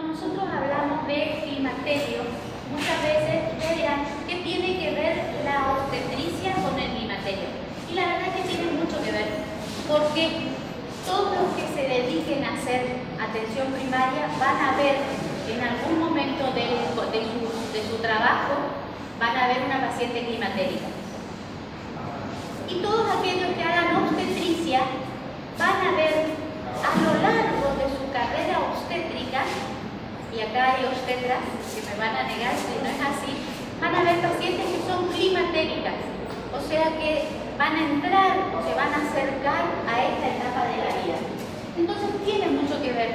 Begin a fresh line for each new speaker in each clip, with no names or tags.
nosotros hablamos de climaterio, muchas veces ustedes dirán, ¿qué tiene que ver la obstetricia con el climaterio? Y la verdad es que tiene mucho que ver, porque todos los que se dediquen a hacer atención primaria van a ver en algún momento de su trabajo, van a ver una paciente climatérica. Y todos aquellos que hagan obstetricia van a ver a lo largo de su carrera obstétrica, y acá hay obstetras que me van a negar si no es así, van a ver pacientes que son climatéricas, o sea que van a entrar o se van a acercar a esta etapa de la vida. Entonces tiene mucho que ver.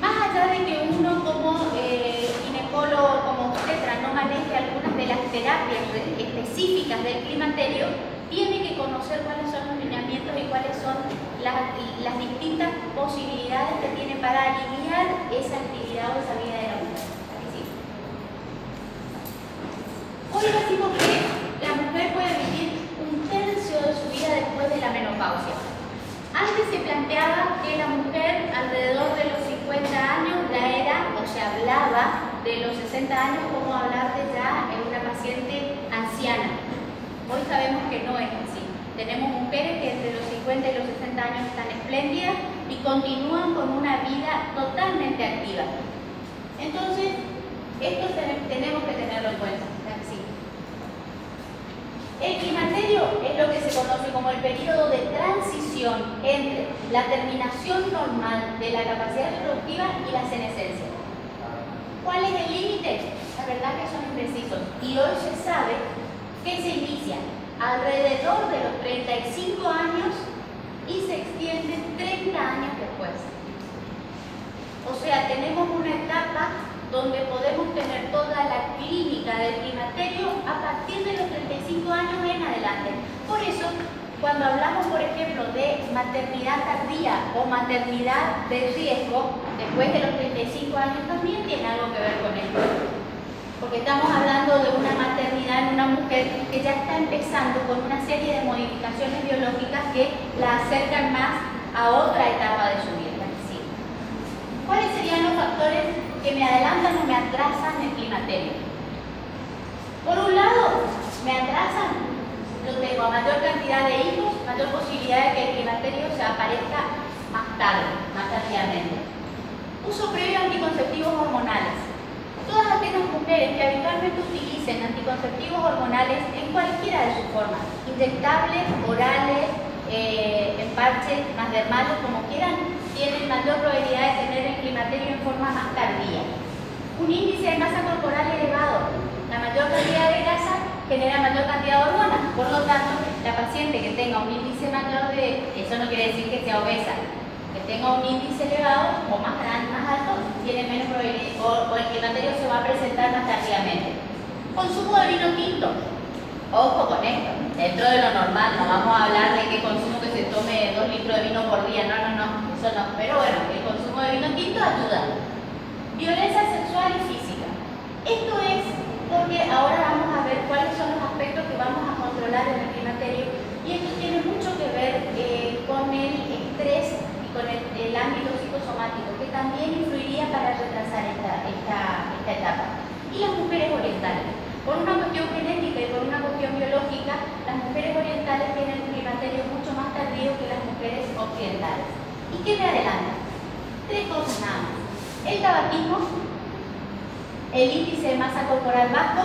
Más allá de que uno como ginecólogo, como obstetra, no maneje algunas de las terapias específicas del climaterio, tiene que conocer cuáles son los lineamientos y cuáles son las distintas posibilidades que tiene para aliviar esa actividad o esa vida de la mujer. ¿Sí? Hoy decimos que la mujer puede vivir 1/3 de su vida después de la menopausia. Antes se planteaba que la mujer alrededor de los 50 años ya era, o se hablaba de los 60 años como hablar de ya en una paciente anciana. Hoy sabemos que no es así. Tenemos mujeres que entre los 50 y los 60 años están espléndidas y continúan con una vida totalmente activa. Entonces, esto tenemos que tenerlo en cuenta. ¿Sí? El climaterio es lo que se conoce como el periodo de transición entre la terminación normal de la capacidad reproductiva y la senescencia. ¿Cuál es el límite? La verdad que son imprecisos. Y hoy se sabe que se inicia alrededor de los 35 años y se extiende 30 años después. O sea, tenemos una etapa donde podemos tener toda la clínica del climaterio a partir de los 35 años en adelante. Por eso, cuando hablamos, por ejemplo, de maternidad tardía o maternidad de riesgo, después de los 35 años también tiene algo que ver con esto. Porque estamos hablando de una maternidad en una mujer que ya está empezando con una serie de modificaciones biológicas que la acercan más a otra etapa de su vida. ¿Sí? ¿Cuáles serían los factores que me adelantan o me atrasan el climaterio? Por un lado, me atrasan, yo tengo a mayor cantidad de hijos, mayor posibilidad de que el climaterio se aparezca más tarde, más tardíamente. Uso previo de anticonceptivos hormonales. Todas aquellas mujeres que habitualmente utilicen anticonceptivos hormonales en cualquiera de sus formas, inyectables, orales, en parches, transdermales, como quieran, tienen mayor probabilidad de tener el climaterio en forma más tardía. Un índice de masa corporal elevado. La mayor cantidad de grasa genera mayor cantidad de hormonas. Por lo tanto, la paciente que tenga un índice mayor de, eso no quiere decir que sea obesa, que tenga un índice elevado o más grande, más alto, tiene menos probabilidad o el climaterio se va a presentar más tardíamente. Consumo de vino tinto. Ojo con esto, dentro de lo normal, no vamos a hablar de que consumo que se tome 2 litros de vino por día, no, eso no. Pero bueno, el consumo de vino tinto ayuda. Violencia sexual y física. Esto es porque ahora vamos a ver cuáles son los aspectos que vamos a controlar en el climaterio, y esto tiene mucho que ver con el estrés y con el ámbito psicosomático, que también influiría para retrasar esta etapa. Y las mujeres orientales. Por una cuestión genética y por una cuestión biológica, las mujeres orientales tienen un climaterio mucho más tardío que las mujeres occidentales. ¿Y qué me adelanta? 3 cosas nada más. El tabaquismo, el índice de masa corporal bajo,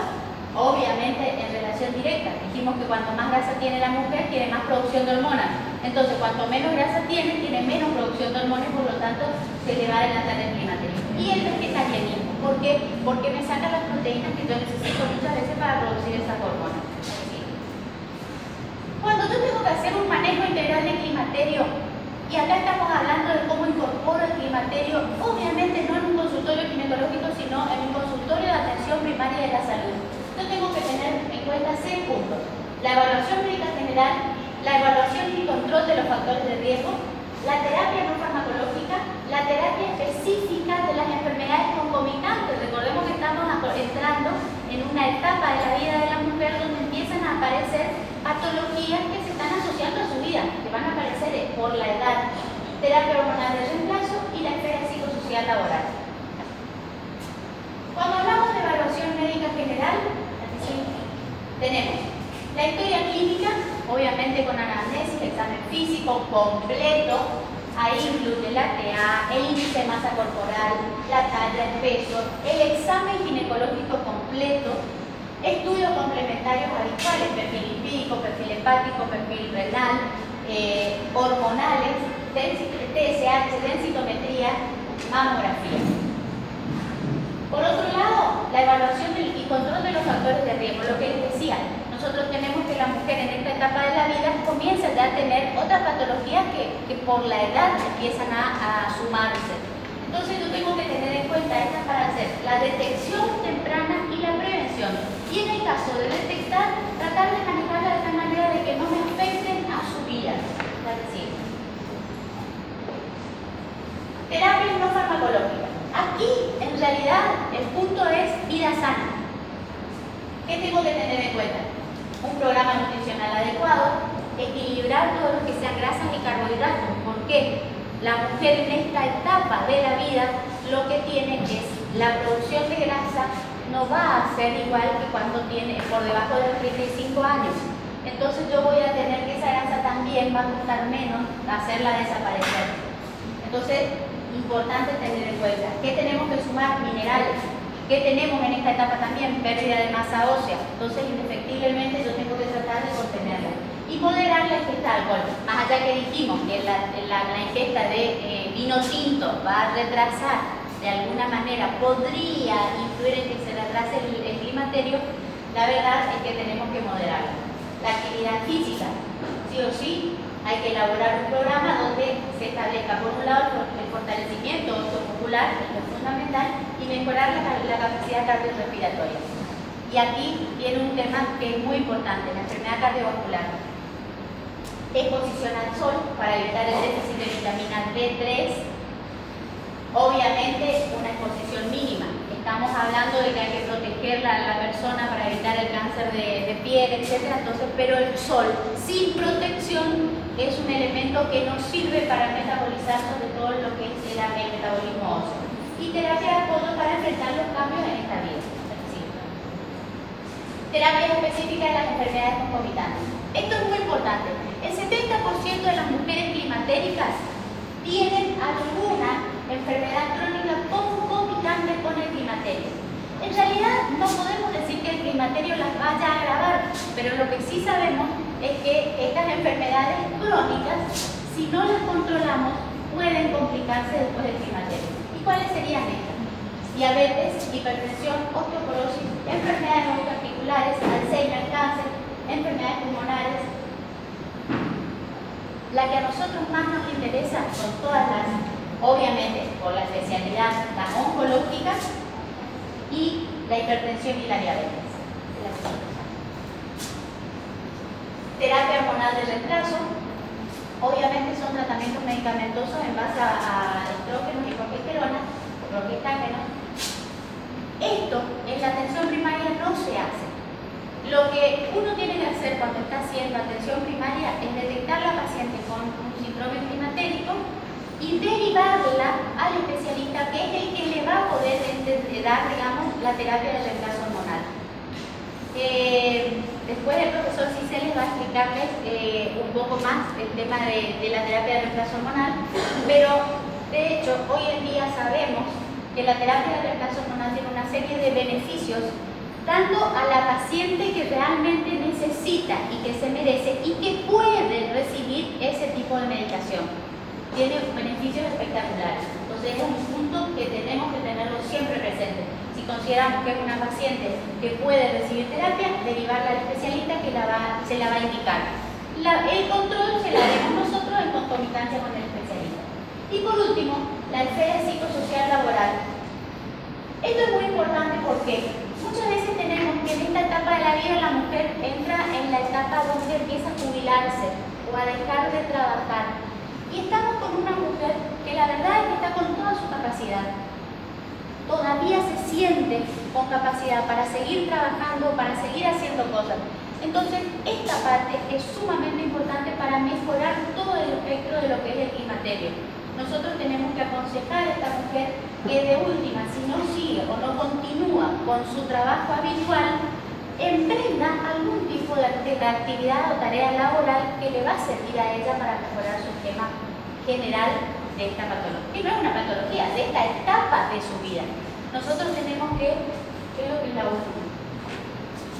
obviamente en relación directa. Dijimos que cuanto más grasa tiene la mujer, tiene más producción de hormonas. Entonces, cuanto menos grasa tiene menos producción de hormonas, por lo tanto, se le va a adelantar el climaterio. Y el vegetarianismo. ¿Por qué? Porque me saca las proteínas que yo necesito muchas veces para producir esas hormonas. ¿Sí? Cuando yo tengo que hacer un manejo integral del climaterio, y acá estamos hablando de cómo incorporo el climaterio, obviamente no en un consultorio ginecológico, sino en un consultorio de atención primaria de la salud. Yo tengo que tener en cuenta 6 puntos. La evaluación médica general, la evaluación y control de los factores de riesgo, la terapia no farmacológica, la terapia específica de las enfermedades concomitantes. Recordemos que estamos entrando en una etapa de la vida de la mujer donde empiezan a aparecer patologías que se están asociando a su vida, que van a aparecer por la edad, terapia hormonal de reemplazo y la esfera psicosocial laboral. tenemos la historia clínica, obviamente con anamnesis, examen físico completo. Ahí incluye la TA, el índice de masa corporal, la talla, el peso, el examen ginecológico completo, estudios complementarios habituales, perfil lipídico, perfil hepático, perfil renal, hormonales, TSH, densitometría, mamografía. Por otro lado, la evaluación y control de los factores de riesgo, lo que les decía. Nosotros tenemos que la mujer en esta etapa de la vida comienza ya a tener otras patologías que por la edad empiezan a sumarse. Entonces yo tengo que tener en cuenta estas para hacer la detección temprana y la prevención. Y en el caso de detectar, tratar de manejarla de tal manera de que no me afecten a su vida. Terapias no farmacológicas. Aquí, en realidad, el punto es vida sana. ¿Qué tengo que tener en cuenta? Un programa nutricional adecuado, equilibrar todo lo que sean grasas y carbohidratos. ¿Por qué? La mujer en esta etapa de la vida lo que tiene es la producción de grasa no va a ser igual que cuando tiene por debajo de los 35 años. Entonces yo voy a tener que esa grasa también va a costar menos hacerla desaparecer. Entonces, importante tener en cuenta que tenemos que sumar minerales. ¿Qué tenemos en esta etapa también? Pérdida de masa ósea. Entonces, indefectiblemente, yo tengo que tratar de contenerla. Y moderar la ingesta de alcohol. Más allá que dijimos que la ingesta de vino tinto va a retrasar, de alguna manera, podría influir en que se retrase el climaterio, la verdad es que tenemos que moderarla. La actividad física, sí o sí, hay que elaborar un programa donde se establezca, por un lado, el fortalecimiento muscular, que es fundamental, y mejorar la capacidad cardiorrespiratoria. Y aquí viene un tema que es muy importante, la enfermedad cardiovascular. Exposición al sol para evitar el déficit de vitamina D3. Obviamente, una exposición mínima. Estamos hablando de que hay que proteger a la persona para evitar el cáncer de piel, etc. Entonces, pero el sol sin protección es un elemento que nos sirve para metabolizar sobre todo lo que es el metabolismo óseo. Y terapia de apoyo para enfrentar los cambios en esta vida. Terapias específicas de las enfermedades concomitantes. Esto es muy importante. El 70% de las mujeres climatéricas tienen alguna enfermedad crónica concomitante con el climaterio. En realidad no podemos decir que el climaterio las vaya a agravar, pero lo que sí sabemos es que estas enfermedades crónicas, si no las controlamos, pueden complicarse después del climaterio. ¿Y cuáles serían estas? Diabetes, hipertensión, osteoporosis, enfermedades neuroarticulares, Alzheimer, cáncer, enfermedades pulmonares. La que a nosotros más nos interesa son todas las, obviamente, por la especialidad, las oncológicas y la hipertensión y la diabetes. Terapia hormonal de reemplazo. Obviamente son tratamientos medicamentosos en base a estrógenos y progesterona, progestágenos. Esto en la atención primaria no se hace. Lo que uno tiene que hacer cuando está haciendo atención primaria es detectar a la paciente con un síndrome climatérico y derivarla al especialista que es el que le va a poder dar, digamos, la terapia de reemplazo hormonal. Después el profesor Cicel les va a explicarles un poco más el tema de la terapia de reemplazo hormonal, pero de hecho hoy en día sabemos que la terapia de reemplazo hormonal tiene una serie de beneficios tanto a la paciente que realmente necesita y que se merece y que puede recibir ese tipo de medicación. Tiene beneficios espectaculares. Entonces es un punto que tenemos que tenerlo siempre presente. Si consideramos que es una paciente que puede recibir terapia, derivarla al especialista que se la va a indicar. El control se lo haremos nosotros en concominancia con el especialista. Y por último, la esfera psicosocial laboral. Esto es muy importante porque muchas veces tenemos que en esta etapa de la vida la mujer entra en la etapa donde empieza a jubilarse o a dejar de trabajar. Y estamos con una mujer que la verdad es que está con toda su capacidad. Todavía se siente con capacidad para seguir trabajando, para seguir haciendo cosas. Entonces, esta parte es sumamente importante para mejorar todo el espectro de lo que es el climaterio. Nosotros tenemos que aconsejar a esta mujer que de última, si no sigue o no continúa con su trabajo habitual, emprenda algún tipo de actividad o tarea laboral que le va a servir a ella para mejorar su esquema general de esta patología, que no es una patología, de esta etapa de su vida. Nosotros tenemos que, creo que es la última,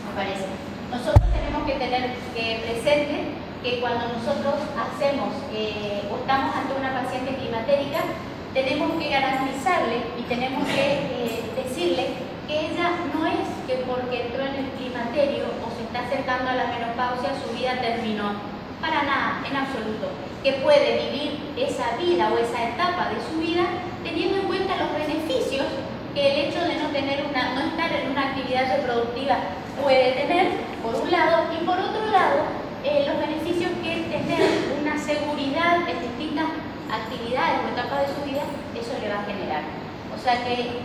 me parece, nosotros tenemos que tener presente que cuando nosotros hacemos o estamos ante una paciente climatérica, tenemos que garantizarle y tenemos que decirle que ella no es que porque entró en el climaterio o se está acercando a la menopausia su vida terminó. Para nada, en absoluto. Que puede vivir esa vida o esa etapa de su vida teniendo en cuenta los beneficios que el hecho de no estar en una actividad reproductiva puede tener, por un lado, y por otro lado, los beneficios que tener una seguridad en distintas actividades o etapas de su vida, eso le va a generar. O sea que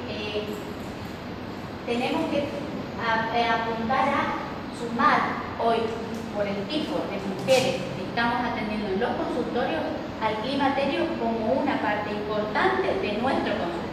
tenemos que apuntar a sumar hoy, por el tipo de mujeres que estamos atendiendo en los consultorios, al climaterio como una parte importante de nuestro consultorio.